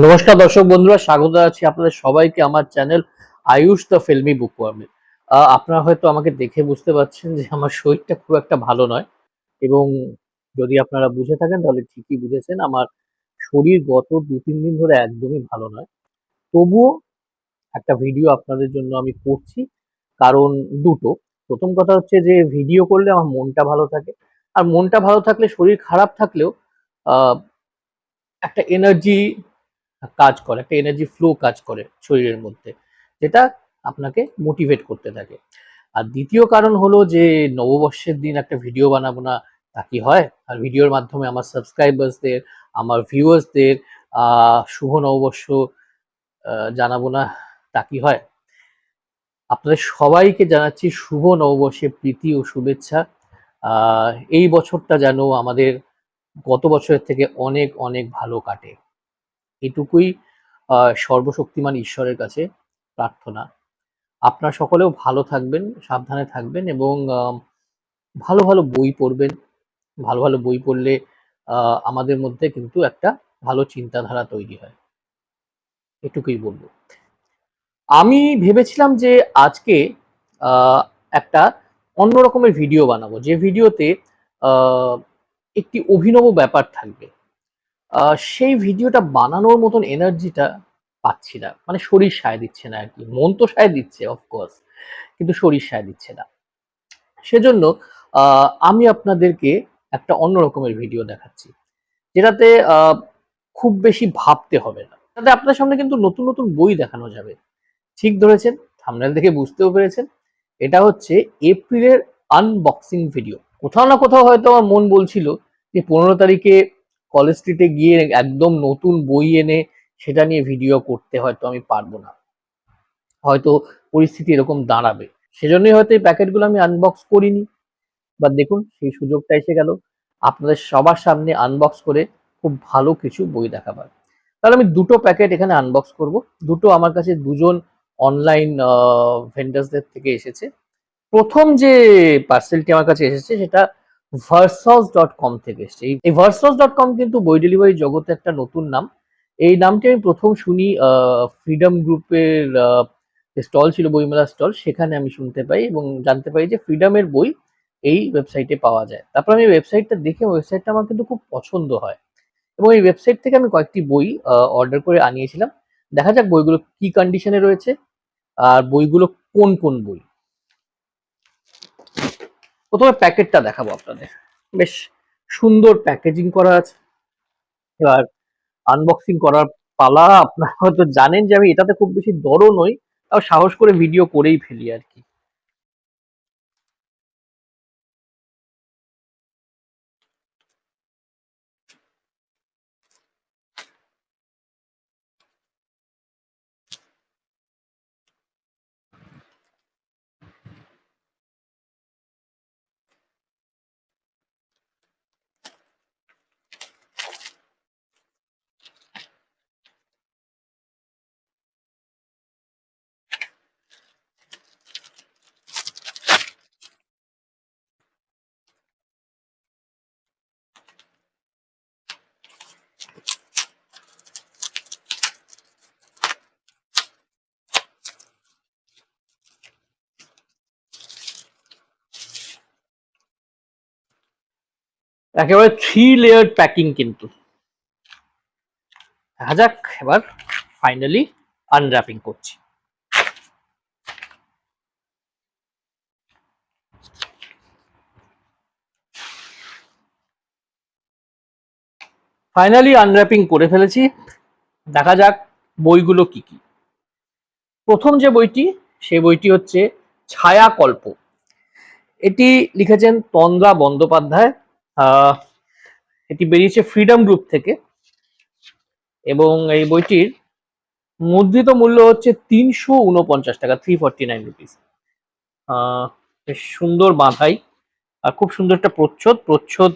নমস্কার দর্শক বন্ধুরা, স্বাগত আছি আপনাদের সবাইকে আমার চ্যানেল আয়ুষ দ্য ফিল্মি বুকওয়ার্মে। আপনারা হয়তো আমাকে দেখে বুঝতে পারছেন যে আমার শরীরটা খুব একটা ভালো নয়, এবং যদি আপনারা বুঝে থাকেন তাহলে ঠিকই বুঝেছেন। আমার শরীর গত ২-৩ দিন ধরে একদমই ভালো নয়। তবুও একটা ভিডিও আপনাদের জন্য আমি করছি, কারণ দুটো। প্রথম কথা হচ্ছে যে ভিডিও করলে আমার মনটা ভালো থাকে, আর মনটা ভালো থাকলে শরীর খারাপ থাকলেও আহ, একটা এনার্জি কাজ করে, একটা এনার্জি ফ্লো কাজ করে শরীরের মধ্যে, যেটা আপনাকে মোটিভেট করতে থাকে। আর দ্বিতীয় কারণ হলো যে নববর্ষের দিন একটা ভিডিও বানাবো না তা কি হয়? আর ভিডিওর মাধ্যমে আমার সাবস্ক্রাইবার্সদের, আমার ভিউয়ার্সদের শুভ নববর্ষ জানাবো না তা কি হয়? আপনাদের সবাইকে জানাচ্ছি শুভ নববর্ষের প্রীতি ও শুভেচ্ছা। এই বছরটা যেন আমাদের গত বছরের থেকে অনেক অনেক ভালো কাটে, এটুকুই সর্বশক্তিমান ঈশ্বরের কাছে প্রার্থনা। আপনারা সকলেও ভালো থাকবেন, সাবধানে থাকবেন, এবং ভালো ভালো বই পড়বেন। ভালো ভালো বই পড়লে আমাদের মধ্যে কিন্তু একটা ভালো চিন্তাধারা তৈরি হয়, এটুকুই বলবো। আমি ভেবেছিলাম যে আজকে আহ, একটা অন্য রকমের ভিডিও বানাবো, যে ভিডিওতে আহ, একটি অভিনব ব্যাপার থাকবে। সেই ভিডিওটা বানানোর মতন এনার্জিটা পাচ্ছি না, মানে শরীর সায় দিচ্ছে না আর কি। মন তো সায় দিচ্ছে অফকোর্স, কিন্তু শরীর সায় দিচ্ছে না। সেজন্য আমি আপনাদেরকে একটা অন্য রকমের ভিডিও দেখাচ্ছি, যেটাতে খুব বেশি ভাবতে হবে না, তাতে আপনার সামনে কিন্তু নতুন নতুন বই দেখানো যাবে। ঠিক ধরেছেন, থাম্বনেল দেখে বুঝতেও পেরেছেন। এটা হচ্ছে এপ্রিলের আনবক্সিং ভিডিও। কোথাও না কোথাও হয়তো আমার মন বলছিল যে 15 তারিখে কলেজ স্ট্রিটে গিয়ে একদম নতুন বই এনে সেটা নিয়ে ভিডিও করতে হয়তো আমি পারবো না, হয়তো পরিস্থিতি এরকম দাঁড়াবে। সেজন্যই হয়তো এই প্যাকেটগুলো আমি আনবক্স করিনি। বা দেখুন, সেই সুযোগটা এসে গেল আপনাদের সবার সামনে আনবক্স করে খুব ভালো কিছু বই দেখাবার। তাহলে আমি দুটো প্যাকেট এখানে আনবক্স করব। দুটো আমার কাছে দুজন অনলাইন ভেন্ডার্সদের থেকে এসেছে। প্রথম যে পার্সেলটি আমার কাছে এসেছে সেটা ভার্সস.কম থেকে এসেছে। এই ভার্সস.কম কিন্তু বই ডেলিভারি জগতে একটা নতুন নাম। এই নামটি আমি প্রথম শুনি ফ্রিডম গ্রুপের যে স্টল ছিল, বইমেলার স্টল, সেখানে আমি শুনতে পাই এবং জানতে পারি যে ফ্রিডমের বই এই ওয়েবসাইটে পাওয়া যায়। তারপর আমি ওয়েবসাইটটা দেখে ওয়েবসাইটটা আমার কিন্তু খুব পছন্দ হয়, এবং এই ওয়েবসাইট থেকে আমি কয়েকটি বই অর্ডার করে আনিয়েছিলাম। দেখা যাক বইগুলো কি কন্ডিশনে রয়েছে, আর বইগুলো কোন কোন বই। প্রথমে প্যাকেটটা দেখাবো আপনাদের। বেশ সুন্দর প্যাকেজিং করা আছে। এবার আনবক্সিং করার পালা। আপনারা হয়তো জানেন যে আমি এটাতে খুব বেশি দরও নই, তাও সাহস করে ভিডিও করেই ফেলি আর কি। একেবারে 3 লেয়ার প্যাকিং কিন্তু। দেখা যাক এবার ফাইনালি আনর্যাপিং করছি। ফাইনালি আনর্যাপিং করে ফেলেছি। দেখা যাক বইগুলো কি কি। প্রথম যে বইটি, সেই বইটি হচ্ছে ছায়াকল্প। এটি লিখেছেন তন্দ্রা বন্দ্যোপাধ্যায়। আহ, এটি বেরিয়েছে ফ্রিডম গ্রুপ থেকে, এবং এই বইটির মুদ্রিত মূল্য হচ্ছে 349 টাকা, 349 রুপিস। বেশ সুন্দর বাঁধাই, আর খুব সুন্দর একটা প্রচ্ছদ প্রচ্ছদ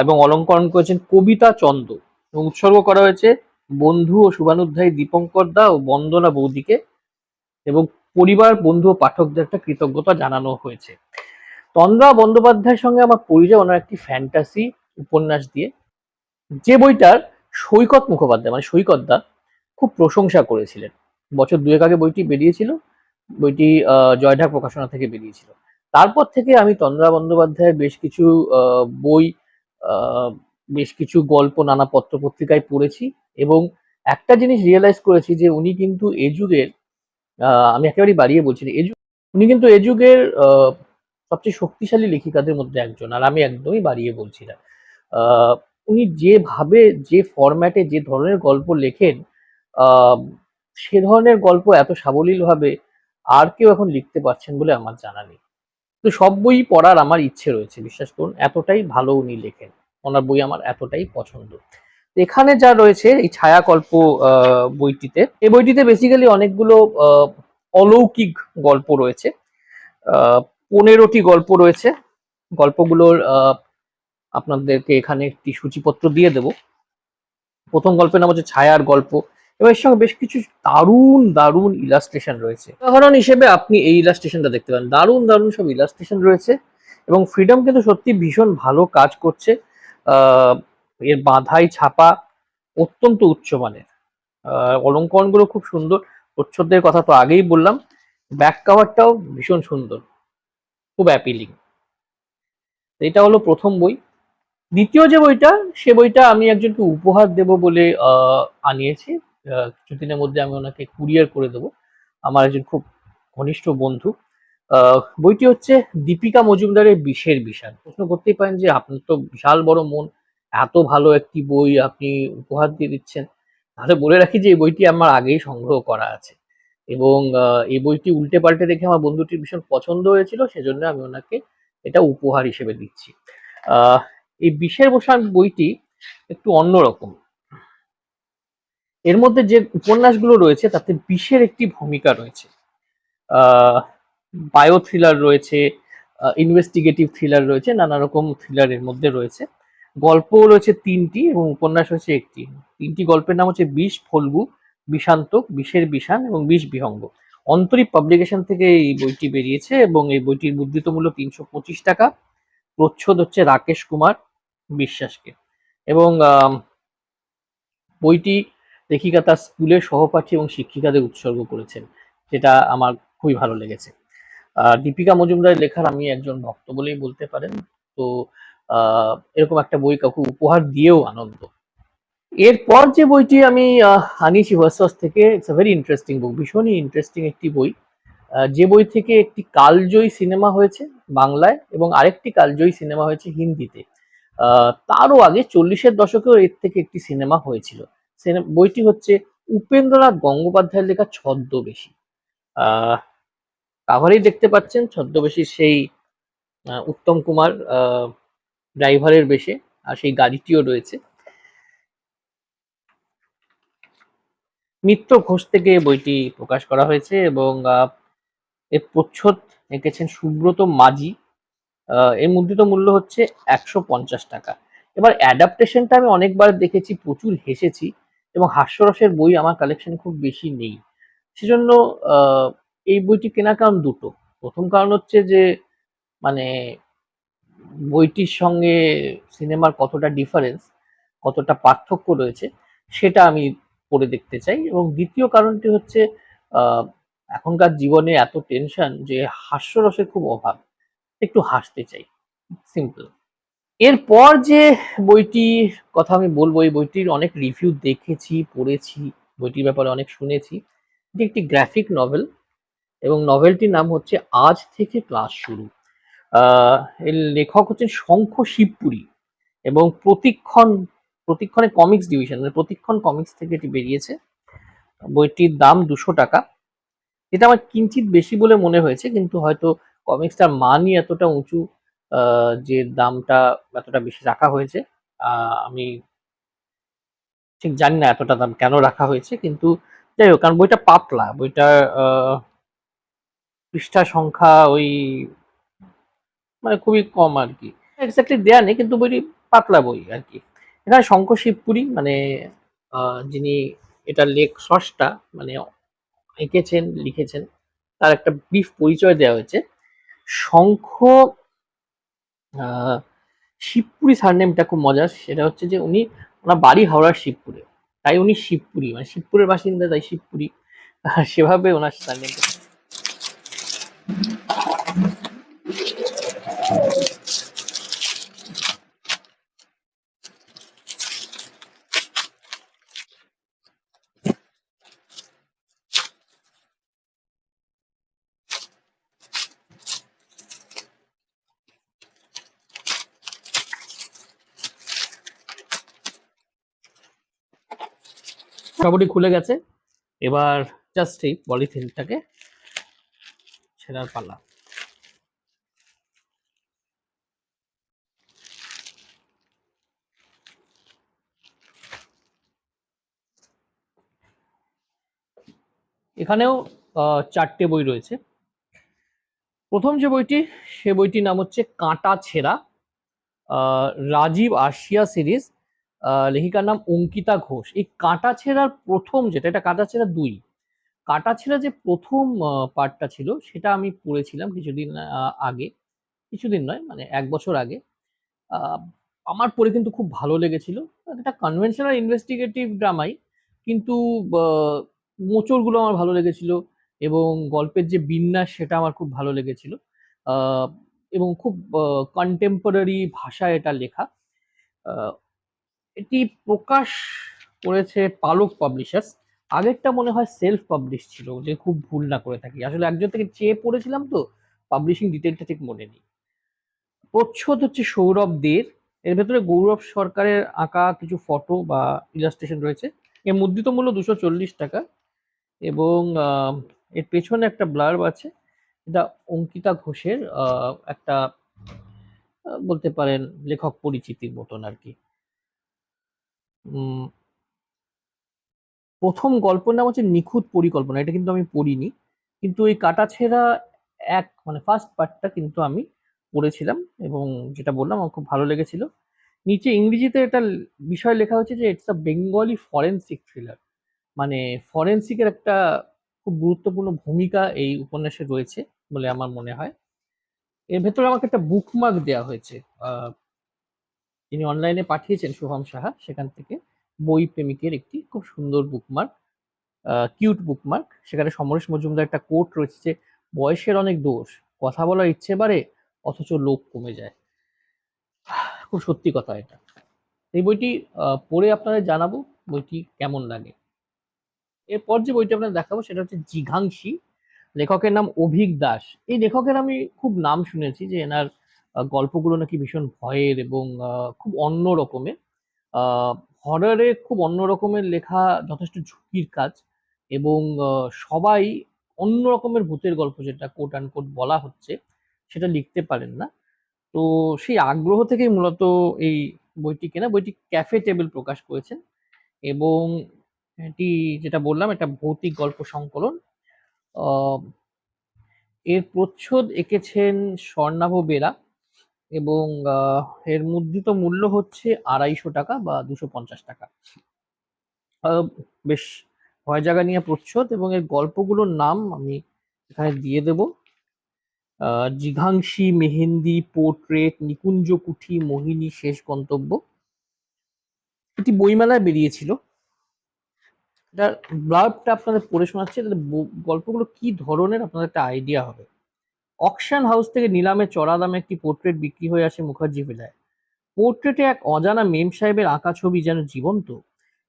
এবং অলঙ্করণ করেছেন কবিতা চন্দ, এবং উৎসর্গ করা হয়েছে বন্ধু ও শুভানুধ্যায়ী দীপঙ্কর দা ও বন্দনা বৌদিকে, এবং পরিবার, বন্ধু ও পাঠকদের একটা কৃতজ্ঞতা জানানো হয়েছে। তন্দ্রা বন্দ্যোপাধ্যায়ের সঙ্গে আমার পরিচয় ওনার একটি ফ্যান্টাসি উপন্যাস দিয়ে, যে বইটার সৈকত মুখোপাধ্যায় মানে সৈকতদা খুব প্রশংসা করেছিলেন। বছর ২ আগে বইটি বেরিয়েছিল। বইটি জয়ঢাক প্রকাশনা থেকে বেরিয়েছিল। তারপর থেকে আমি তন্দ্রা বন্দ্যোপাধ্যায়ের বেশ কিছু বই, আ বেশ কিছু গল্প নানা পত্র-পত্রিকায় পড়েছি এবং একটা জিনিস রিয়ালাইজ করেছি যে উনি কিন্তু এ যুগের, আ আমি একেবারেই বাড়িয়ে বলছি না। উনি কিন্তু এ যুগের সবচেয়ে শক্তিশালী লেখিকাদের মধ্যে একজন। আর আমি একদমই বাড়িয়ে বলছি না। আ উনি যেভাবে, যে ফরম্যাটে, যে ধরনের গল্প লেখেন, আ সে ধরনের গল্প এত সাবলীলভাবে আর কেউ এখন লিখতে পারছেন বলে আমার জানা নেই। তো সব বই পড়ার আমার ইচ্ছে রয়েছে, বিশ্বাস করুন। এতটাই ভালো উনি লেখেন। ওনার বই আমার এতটাই পছন্দ। এখানে যা রয়েছে এই ছায়াকল্প আ বইটিতে, এই বইটিতে বেসিক্যালি অনেকগুলো আ অলৌকিক গল্প রয়েছে। আ ১৫ টি গল্প রয়েছে। গল্পগুলোর আপনাদেরকে এখানে একটি সূচিপত্র দিয়ে দেব। ১ম গল্পের নাম হচ্ছে ছায়ার গল্প এবং এর সঙ্গে বেশ কিছু দারুণ, দারুণ ইলাস্ট্রেশন রয়েছে। উদাহরণ হিসেবে আপনি এই ইলাস্ট্রেশনটা দেখতে পারেন। দারুণ, দারুণ সব ইলাস্ট্রেশন রয়েছে এবং ফ্রিডম কিন্তু সত্যি ভীষণ ভালো কাজ করছে। আ এর বাঁধাই ছাপা অত্যন্ত উচ্চমানের। আ অলঙ্করণগুলো খুব সুন্দর। প্রচ্ছদের কথা তো আগেই বললাম। ব্যাক কভারটাও ভীষণ সুন্দর। খুব অ্যাপিলিং। এটা হলো ১ম বই। দ্বিতীয় যে বইটা, সে বইটা আমি একজনকে উপহার দেব বলে আনিয়েছি। কিছুদিনের মধ্যে আমি ওনাকে কুরিয়ার করে দেবো। আমার একজন খুব ঘনিষ্ঠ বন্ধু। আ বইটি হচ্ছে দীপিকা মজুমদারের 'বিষের বিষাদ'। প্রশ্ন করতেই পারেন যে আপনার তো বিশাল বড় মন, এত ভালো একটি বই আপনি উপহার দিয়ে দিচ্ছেন। তাহলে বলে রাখি যে এই বইটি আমার আগেই সংগ্রহ করা আছে এবং এই বইটি উল্টে পাল্টে দেখে আমার বন্ধুটির ভীষণ পছন্দ হয়েছিল। সেজন্য আমি ওনাকে এটা উপহার হিসেবে দিচ্ছি। আ এই 'বিষের বসান' বইটি একটু অন্যরকম। এর মধ্যে যে উপন্যাসগুলো রয়েছে তাতে বিষের একটি ভূমিকা রয়েছে। আ বায়ো থ্রিলার রয়েছে, ইনভেস্টিগেটিভ থ্রিলার রয়েছে, নানা রকম থ্রিলার এর মধ্যে রয়েছে। গল্পও রয়েছে ৩ টি এবং উপন্যাস হয়েছে ১ টি। ৩ টি গল্পের নাম হচ্ছে 'বিষ', 'ফল্গু', 'বিষান্তক', 'বিষের বিষাণ' এবং 'বিষ বিহঙ্গ'। অন্তরীপ পাবলিকেশন থেকে এই বইটি বেরিয়েছে এবং এই বইটির মুদ্রিত মূল্য ৳৩২৫। প্রচ্ছদ হচ্ছে রাকেশ কুমার বিশ্বাসকে এবং বইটি লেখিকা তার স্কুলের সহপাঠী এবং শিক্ষিকাদের উৎসর্গ করেছেন। যেটা আমার খুবই ভালো লেগেছে। দীপিকা মজুমদারের লেখার আমি একজন ভক্ত বলেই বলতে পারেন। তো আ এরকম একটা বই কাউকে উপহার দিয়েও আনন্দ। এরপর যে বইটি আমি আনিয়েছি ভার্সস থেকে, ইটস আ ভেরি ইন্টারেস্টিং বুক। ভীষণই ইন্টারেস্টিং একটি বই। যে বই থেকে একটি কালজয়ী সিনেমা হয়েছে বাংলায় এবং আরেকটি কালজয়ী সিনেমা হয়েছে হিন্দিতে। তারও আগে ৪০ এর দশকেও এর থেকে একটি সিনেমা হয়েছিল। বইটি হচ্ছে উপেন্দ্রনাথ গঙ্গোপাধ্যায়ের লেখা 'ছদ্মবেশী'। আ কাভারেই দেখতে পাচ্ছেন ছদ্মবেশীর সেই উত্তম কুমার ড্রাইভারের বেশে আর সেই গাড়িটিও রয়েছে। মিত্র ঘোষ থেকে বইটি প্রকাশ করা হয়েছে এবং এর প্রচ্ছদ এঁকেছেন সুব্রত মাঝি। এর মুদ্রিত মূল্য হচ্ছে ৳১৫০। এবার অ্যাডাপ্টেশনটা আমি অনেকবার দেখেছি, প্রচুর হেসেছি এবং হাস্যরসের বই আমার কালেকশনে খুব বেশি নেই। সেজন্য আ এই বইটি কেনার কারণ দুটো। ১ম কারণ হচ্ছে যে মানে বইটির সঙ্গে সিনেমার কতটা ডিফারেন্স, কতটা পার্থক্য রয়েছে সেটা আমি পড়ে দেখতে চাই এবং দ্বিতীয় কারণটি হচ্ছে আ এখনকার জীবনে এত টেনশন যে হাস্যরসের খুব অভাব। একটু হাসতে চাই। সিম্পল। এরপর যে বইটির কথা আমি বলব, এই বইটির অনেক রিভিউ দেখেছি, পড়েছি, বইটির ব্যাপারে অনেক শুনেছি। এটি একটি গ্রাফিক নভেল এবং নভেলটির নাম হচ্ছে 'আজ থেকে ক্লাস শুরু'। আ এর লেখক হচ্ছেন শঙ্খ শিবপুরী এবং প্রতিক্ষণের কমিক্স ডিভিশন মানে প্রতিক্ষণ কমিক্স থেকে এটি বেরিয়েছে। বইটির দাম ৳২০০। যেটা আমার কিঞ্চিৎ বেশি বলে মনে হয়েছে কিন্তু হয়তো কমিক্সটার মানই এতটা উঁচু আ যে দামটা এতটা বেশি রাখা হয়েছে। আ আমি ঠিক জানি না এতটা দাম কেন রাখা হয়েছে। কিন্তু যাই হোক কারণ বইটা পাতলা। বইটার পৃষ্ঠা সংখ্যা ওই মানে খুবই কম আরকি। এক্সাক্টলি দেয়া নেই কিন্তু বইটি পাতলা বই আরকি। এখানে শঙ্খ শিবপুরী মানে আ যিনি এটার স্রষ্টা মানে এঁকেছেন, লিখেছেন তার একটা ব্রিফ পরিচয় দেয়া হয়েছে। শঙ্খ আ শিবপুরী সারনেমটা খুব মজার। সেটা হচ্ছে যে উনি ওনার বাড়ি হাওড়ার শিবপুরে, তাই উনি শিবপুরি, মানে শিবপুরের বাসিন্দা, তাই শিবপুরি। সেভাবে ওনার সারনেমটা। মোটামুটি খুলে গেছে, এবার জাস্ট এই পলিথিনটাকে ছেঁড়ার পালা। এখানেও 4টে বই রয়েছে। প্রথম যে বইটি, সে বইটির নাম হচ্ছে কাঁটা ছেঁড়া, রাজীব আর্শিয়া সিরিজ, লেখিকার নাম অঙ্কিতা ঘোষ। এই কাঁটা ছেঁড়ার প্রথম যেটা, এটা কাঁটা ছেঁড়া 2। কাঁটা ছেঁড়া যে প্রথম পার্টটা ছিল সেটা আমি পড়েছিলাম কিছুদিন আগে, কিছুদিন নয় মানে 1 বছর আগে। আহ, আমার পড়ে কিন্তু খুব ভালো লেগেছিল। একটা কনভেনশনাল ইনভেস্টিগেটিভ ড্রামাই, কিন্তু মোচড়গুলো আমার ভালো লেগেছিল, এবং গল্পের যে বিন্যাস সেটা আমার খুব ভালো লেগেছিল। আহ, এবং খুব কন্টেম্পোরারি ভাষায় এটা লেখা। আহ, এটি প্রকাশ করেছে পালক পাবলিশার্স। আগেরটা মনে হয় সেলফ পাবলিশ ছিল, যে খুব ভুল না করে থাকি, আসলে একজন থেকে চেয়ে পড়েছিলাম তো, পাবলিশিং ডিটেলটা ঠিক মনে নেই। প্রচ্ছদ হচ্ছে সৌরভ দের, এর ভেতরে গৌরব সরকারের আঁকা কিছু ফটো বা ইলাস্ট্রেশন রয়েছে। এর মুদ্রিত মূল্য 240 টাকা, এবং এর পেছনে একটা ব্লার্ব আছে, এটা অঙ্কিতা ঘোষের একটা বলতে পারেন লেখক পরিচিতির মতন আর কি। উম, প্রথম গল্পের নাম হচ্ছে নিখুঁত পরিকল্পনা, এটা কিন্তু আমি পড়িনি, কিন্তু এই কাটাছেঁড়া মানে ফার্স্ট পার্টটা কিন্তু আমি পড়েছিলাম, এবং যেটা বললাম আমার খুব ভালো লেগেছিল। নিচে ইংরেজিতে এটা বিষয় লেখা হচ্ছে যে it's a Bengali forensic thriller, মানে ফরেন্সিকের একটা খুব গুরুত্বপূর্ণ ভূমিকা এই উপন্যাসে রয়েছে বলে আমার মনে হয়। এর ভেতরে আমাকে একটা বুকমার্ক দেওয়া হয়েছে, যিনি অনলাইনে পাঠিয়েছেন শুভম সাহা, সেখান থেকে বই প্রেমিকের একটি খুব সুন্দর বুকমার্ক, কিউট বুকমার্ক। সেখানে সমরেশ মজুমদার একটা কোট রয়েছে যে বয়সের অনেক দোষ, কথা বলার ইচ্ছে বাড়ে অথচ লোক কমে যায়। খুব সত্যি কথা এটা। এই বইটি পড়ে আপনাদের জানাবো বইটি কেমন লাগে। এরপর যে বইটি আপনাদের দেখাবো সেটা হচ্ছে জিঘাংশী, লেখকের নাম অভিক দাস। এই লেখকের আমি খুব নাম শুনেছি, যে এনার গল্পগুলো নাকি ভীষণ ভয়ের এবং খুব অন্য রকমের, হররে খুব অন্য রকমের লেখা, যথেষ্ট ঝুঁকির কাজ, এবং সবাই অন্য রকমের ভূতের গল্প, যেটা কোট আনকোট বলা হচ্ছে, সেটা লিখতে পারেন না। তো সেই আগ্রহ থেকেই মূলত এই বইটি কেনা। বইটি ক্যাফে টেবিল প্রকাশ করেছেন, এবং এটি, যেটা বললাম, এটা ভৌতিক গল্প সংকলন। আহ, এর প্রচ্ছদ এঁকেছেন স্বর্ণাভ বেরা, এবং এর মুদ্রিত মূল্য হচ্ছে 250 টাকা বা 250 টাকা। আহ, বেশ ভয় জায়গা নিয়ে প্রচ্ছদ, এবং এর গল্পগুলোর নাম আমি এখানে দিয়ে দেব। জিঘাংশী, মেহেন্দি, পোর্ট্রেট, নিকুঞ্জ কুঠি, মোহিনী, শেষ গন্তব্য। এটি বইমেলায় বেরিয়েছিল। এটার ব্লার্বটা আপনাদের পড়ে শোনাচ্ছি, তাহলে গল্পগুলো কি ধরনের আপনাদের একটা আইডিয়া হবে। অকশন হাউস থেকে নিলামে চড়া দামে একটি পোর্ট্রেট বিক্রি হয়ে আসে মুখার্জি ভিলায়। পোর্ট্রেটে এক অজানা মেম সাহেবের আঁকা ছবি যেন জীবন্ত।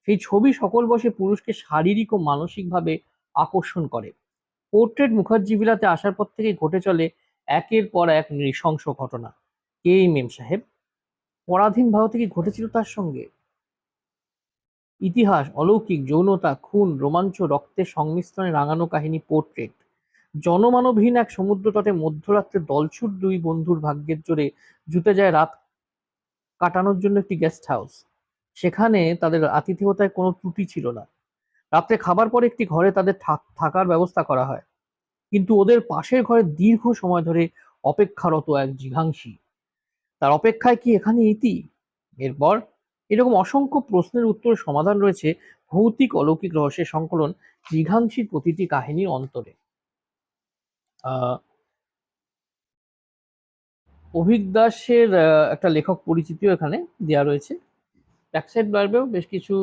সেই ছবি সকল বয়সী পুরুষকে শারীরিক ও মানসিকভাবে আকর্ষণ করে। পোর্ট্রেট মুখার্জি ভিলাতে আসার পর থেকেই ঘটে চলে একের পর এক নৃশংস ঘটনা। কে এই মেম সাহেব? পরাধীন ভারতে কি ঘটেছিল তার সঙ্গে? ইতিহাস, অলৌকিক, যৌনতা, খুন, রোমাঞ্চ, রক্তের সংমিশ্রণে রাঙানো কাহিনী পোর্ট্রেট। জনমানবহীন এক সমুদ্রতটে মধ্যরাত্রে দলছুট দুই বন্ধুর ভাগ্যের জোরে জুটে যায় রাত কাটানোর জন্য একটি গেস্ট হাউস। সেখানে তাদের আতিথেয়তায় কোনো ত্রুটি ছিল না। রাত্রে খাবার পরে একটি ঘরে তাদের থাকার ব্যবস্থা করা হয়, কিন্তু ওদের পাশের ঘরে দীর্ঘ সময় ধরে অপেক্ষারত এক জিঘাংসী। তার অপেক্ষায় কি এখানে ইতি? এরপর এরকম অসংখ্য প্রশ্নের উত্তরের সমাধান রয়েছে ভৌতিক অলৌকিক রহস্যের সংকলন জিঘাংসীর প্রতিটি কাহিনীর অন্তরে। আহ অভিক দাসের একটা লেখক পরিচিতিও এখানে দেওয়া রয়েছে। ব্যাক সাইড ব্লার্বেও বেশ কিছু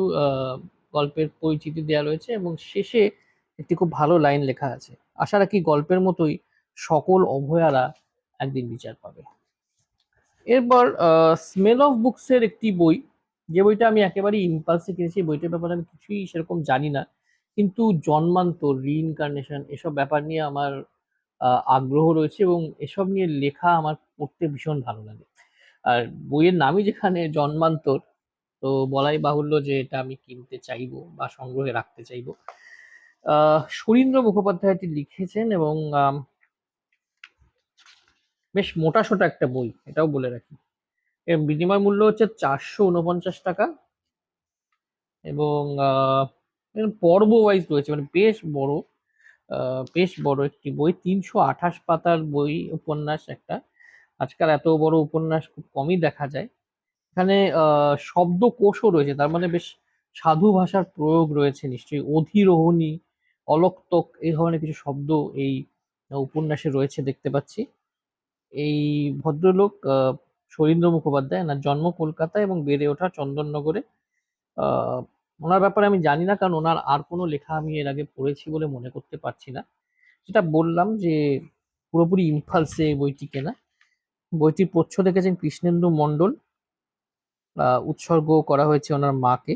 গল্পের পরিচিতি দেওয়া রয়েছে এবং শেষে একটি খুব ভালো লাইন লেখা আছে, আশা রাখি গল্পের মতোই সকল অভয়ারা একদিন বিচার পাবে। এরপর স্মেল অফ বুকসের একটি বই, যে বইটা আমি একেবারেই ইম্পালসে কিনেছি। বইটার ব্যাপারে আমি কিছুই সেরকম জানি না, কিন্তু জন্মান্তর, রিইনকার্নেশন এসব ব্যাপার নিয়ে আমার আগ্রহ রয়েছে এবং এসব নিয়ে লেখা আমার পড়তে ভীষণ ভালো লাগে। আর বইয়ের নামই যেখানে জন্মান্তর, তো বলাই বাহুল্য যে এটা আমি কিনতে চাইবো বা সংগ্রহে রাখতে চাইবো। শরীন্দ্র মুখোপাধ্যায় এটি লিখেছেন এবং বেশ মোটাসোটা একটা বই, এটাও বলে রাখি। এর বিনিময় মূল্য হচ্ছে 449 টাকা এবং পর্ব ওয়াইজ রয়েছে, মানে বেশ বড় একটি বই, 328 পাতার বই, উপন্যাস একটা। আজকাল এত বড় উপন্যাস খুব কমই দেখা যায়। এখানে শব্দকোষও রয়েছে, তার মানে বেশ সাধু ভাষার প্রয়োগ রয়েছে নিশ্চয়ই। অধিরোহণী, অলক্তক এই ধরনের কিছু শব্দ এই উপন্যাসে রয়েছে দেখতে পাচ্ছি। এই ভদ্রলোক শরীন্দ্র মুখোপাধ্যায়, এনার জন্ম কলকাতায় এবং বেড়ে ওঠা চন্দননগরে। ওনার ব্যাপারে আমি জানি না, কারণ ওনার আর কোনো লেখা আমি এর আগে পড়েছি বলে মনে করতে পারছি না। যেটা বললাম যে পুরোপুরি ইম্পালসে এই বইটি কেনা। বইটির প্রচ্ছদ দেখেছেন কৃষ্ণেন্দু মণ্ডল, উৎসর্গ করা হয়েছে ওনার মাকে।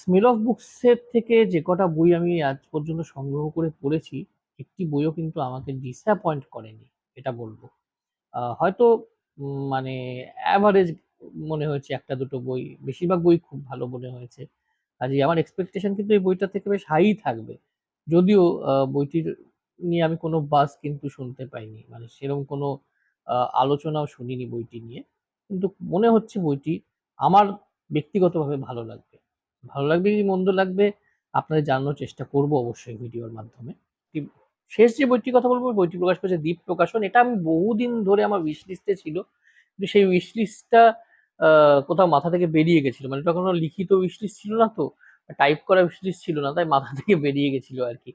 স্মেল অফ বুকসের থেকে যে কটা বই আমি আজ পর্যন্ত সংগ্রহ করে পড়েছি, একটি বইও কিন্তু আমাকে ডিসঅ্যাপয়েন্ট করেনি, এটা বলবো। হয়তো মানে অ্যাভারেজ মনে হয়েছে একটা দুটো বই, বেশিরভাগ বই খুব ভালো মনে হয়েছে। কাজেই আমার এক্সপেকটেশন কিন্তু এই বইটা থেকে বেশ হাই থাকবে। যদিও বইটির নিয়ে আমি কোনো বাজ কিন্তু শুনতে পাইনি, মানে সেরকম কোনো আলোচনাও শুনিনি বইটি নিয়ে। কিন্তু মনে হচ্ছে বইটি আমার ব্যক্তিগতভাবে ভালো লাগবে। ভালো লাগবে কি মন্দ লাগবে আপনাদের জানানোর চেষ্টা করব অবশ্যই ভিডিওর মাধ্যমে। শেষ যে বইটির কথা বলবো, বইটি প্রকাশ করেছে দ্বীপ প্রকাশন। এটা আমি বহুদিন ধরে আমার উইশ লিস্টে ছিল, কিন্তু সেই উইশ লিস্টটা কোথাও মাথা থেকে বেরিয়ে গেছিল। মানে তখন লিখিত উইশ লিস্ট ছিল না, তো টাইপ করা উইশ লিস্ট ছিল না, তাই মাথা থেকে বেরিয়ে গেছিল আর কি।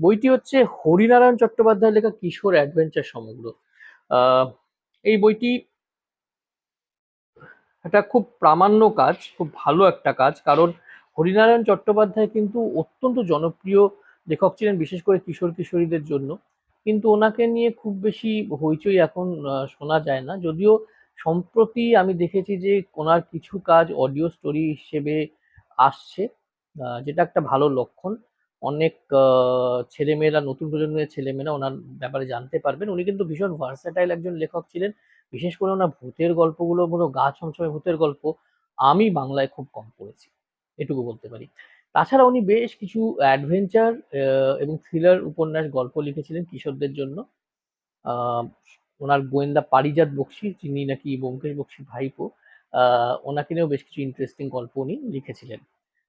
বইটি হচ্ছে হরিনারায়ণ চট্টোপাধ্যায়ের লেখা কিশোর অ্যাডভেঞ্চার সমগ্র। এই বইটি এটা খুব প্রামাণ্য কাজ, খুব ভালো একটা কাজ, কারণ হরিনারায়ণ চট্টোপাধ্যায় কিন্তু অত্যন্ত জনপ্রিয় লেখক ছিলেন, বিশেষ করে কিশোর কিশোরীদের জন্য। কিন্তু ওনাকে নিয়ে খুব বেশি হইচই এখন শোনা যায় না, যদিও সম্প্রতি আমি দেখেছি যে ওনার কিছু কাজ অডিও স্টোরি হিসেবে আসছে, যেটা একটা ভালো লক্ষণ। অনেক ছেলেমেয়েরা, নতুন প্রজন্মের ছেলেমেয়েরা ওনার ব্যাপারে জানতে পারবেন। উনি কিন্তু ভীষণ ভার্সেটাইল একজন লেখক ছিলেন। বিশেষ করে ওনার ভূতের গল্পগুলো হলো, গা ছমছমে ভূতের গল্প আমি বাংলায় খুব কম পড়েছি, এটুকু বলতে পারি। তাছাড়া উনি বেশ কিছু অ্যাডভেঞ্চার এবং থ্রিলার উপন্যাস গল্প লিখেছিলেন কিশোরদের জন্য। আহ, ওনার গোয়েন্দা পারিজাত বক্সী, যিনি নাকি ব্যোমকেশ বক্সীর ভাইপো, ওনাকে নিয়েও বেশ কিছু ইন্টারেস্টিং গল্প উনি লিখেছিলেন।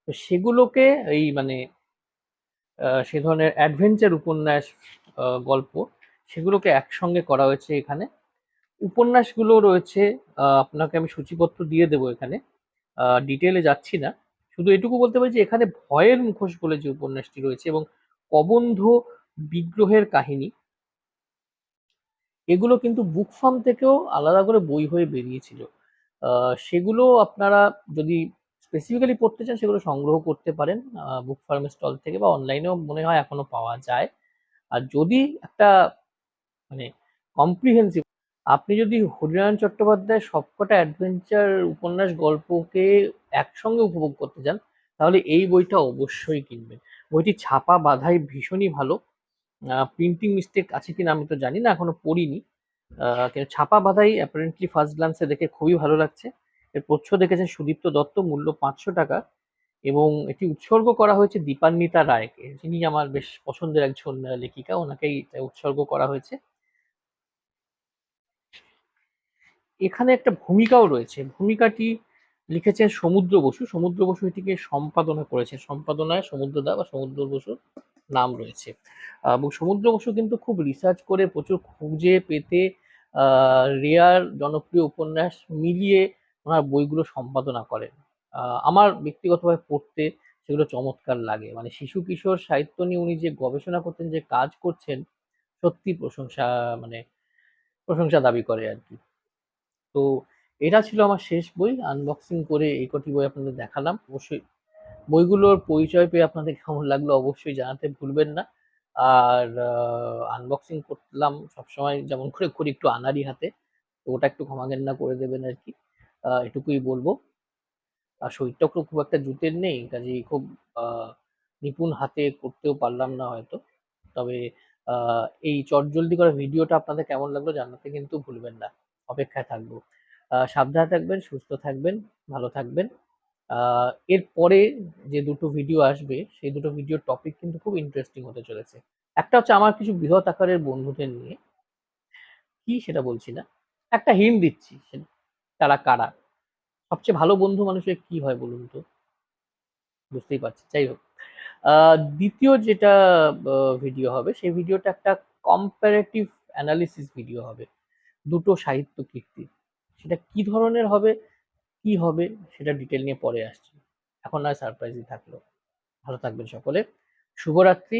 তো সেগুলোকে এই মানে সে ধরনের অ্যাডভেঞ্চার উপন্যাস, গল্প, সেগুলোকে একসঙ্গে করা হয়েছে এখানে। উপন্যাসগুলো রয়েছে, আপনাকে আমি সূচিপত্র দিয়ে দেবো এখানে, ডিটেলে যাচ্ছি না। শুধু এটুকু বলতে পারি যে এখানে ভয়ের মুখোশ বলে যে উপন্যাসটি রয়েছে এবং কবন্ধ বিগ্রহের কাহিনী, এগুলো কিন্তু বুক ফার্ম থেকেও আলাদা করে বই হয়ে বেরিয়েছিল। সেগুলো আপনারা যদি স্পেসিফিক্যালি পড়তে চান, সেগুলো সংগ্রহ করতে পারেন বুক ফার্মের স্টল থেকে, বা অনলাইনেও মনে হয় এখনো পাওয়া যায়। আর যদি একটা মানে কম্প্রিহেন্সিভ, আপনি যদি হরিনারায়ণ চট্টোপাধ্যায়ের সবকটা অ্যাডভেঞ্চার উপন্যাস গল্পকে একসঙ্গে উপভোগ করতে চান, তাহলে এই বইটা অবশ্যই কিনবেন। বইটি ছাপা বাঁধাই ভীষণই ভালো। প্রিন্টিং মিস্টেক আছে কিনা আমি তো জানি না, এখনো পড়িনি। কিন্তু ছাপা বাঁধাই অ্যাপারেন্টলি ফার্স্ট গ্লান্সে দেখে খুবই ভালো লাগছে। এর প্রচ্ছদ দেখেছেন সুদীপ্ত দত্ত, মূল্য 500 টাকা এবং এটি উৎসর্গ করা হয়েছে দীপান্বিতা রায়কে, যিনি আমার বেশ পছন্দের একজন লেখিকা, ওনাকেই এটা উৎসর্গ করা হয়েছে। এখানে একটা ভূমিকাও রয়েছে, ভূমিকাটি লিখেছেন সমুদ্র বসু। সমুদ্র বসু এটিকে সম্পাদনা করেছেন, সম্পাদনায় সমুদ্রদা বা সমুদ্র বসুর নাম রয়েছে। এবং সমুদ্র বসু কিন্তু খুব রিসার্চ করে, প্রচুর খুঁজে পেতে রেয়ার জনপ্রিয় উপন্যাস মিলিয়ে ওনার বইগুলো সম্পাদনা করেন। আমার ব্যক্তিগতভাবে পড়তে সেগুলো চমৎকার লাগে। মানে শিশু কিশোর সাহিত্য নিয়ে উনি যে গবেষণা করতেন, যে কাজ করছেন, সত্যি প্রশংসা, মানে প্রশংসা দাবি করে আর কি। তো এটা ছিল আমার শেষ বই। আনবক্সিং করে এই কটি বই আপনাদের দেখালাম। অবশ্যই বইগুলোর পরিচয় পেয়ে আপনাদের কেমন লাগলো অবশ্যই জানাতে ভুলবেন না। আর আনবক্সিং করলাম সবসময় যেমন করে করি একটু আনাড়ি হাতে। তো ওটা একটু ক্ষমাজ্ঞানা করে দেবেন আরকি। এটুকুই বলব। আর শরীরটাও খুব একটা জুতের নেই। কাজেই খুব আ নিপুণ হাতে করতেও পারলাম না হয়তো। তবে আ এই চটজলদি করা ভিডিওটা আপনাদের কেমন লাগলো জানাতে কিন্তু ভুলবেন না। অপেক্ষায় থাকবো। সাবধানে থাকবেন, সুস্থ থাকবেন, ভালো থাকবেন। আ এরপরে যে দুটো ভিডিও আসবে, সেই দুটো ভিডিওর টপিক কিন্তু খুব ইন্টারেস্টিং হতে চলেছে। একটা হচ্ছে আমার কিছু বৃহৎ আকারের বন্ধুদের নিয়ে। কি সেটা বলছি না। একটা হিন্ট দিচ্ছি। তারা কারা? সবচেয়ে ভালো বন্ধু মানুষের কি হয় বলুন তো? বুঝতেই পারছেন। যাই হোক। আ ২য় যেটা ব ভিডিও হবে, সেই ভিডিওটা একটা কম্পারেটিভ অ্যানালিসিস ভিডিও হবে। দুটো সাহিত্য কীর্তির। সেটা কি ধরনের হবে, কি হবে সেটা ডিটেইল নিয়ে পরে আসছি। এখন নয় সারপ্রাইজই থাকলো। ভালো থাকবেন সকলে। শুভরাত্রি।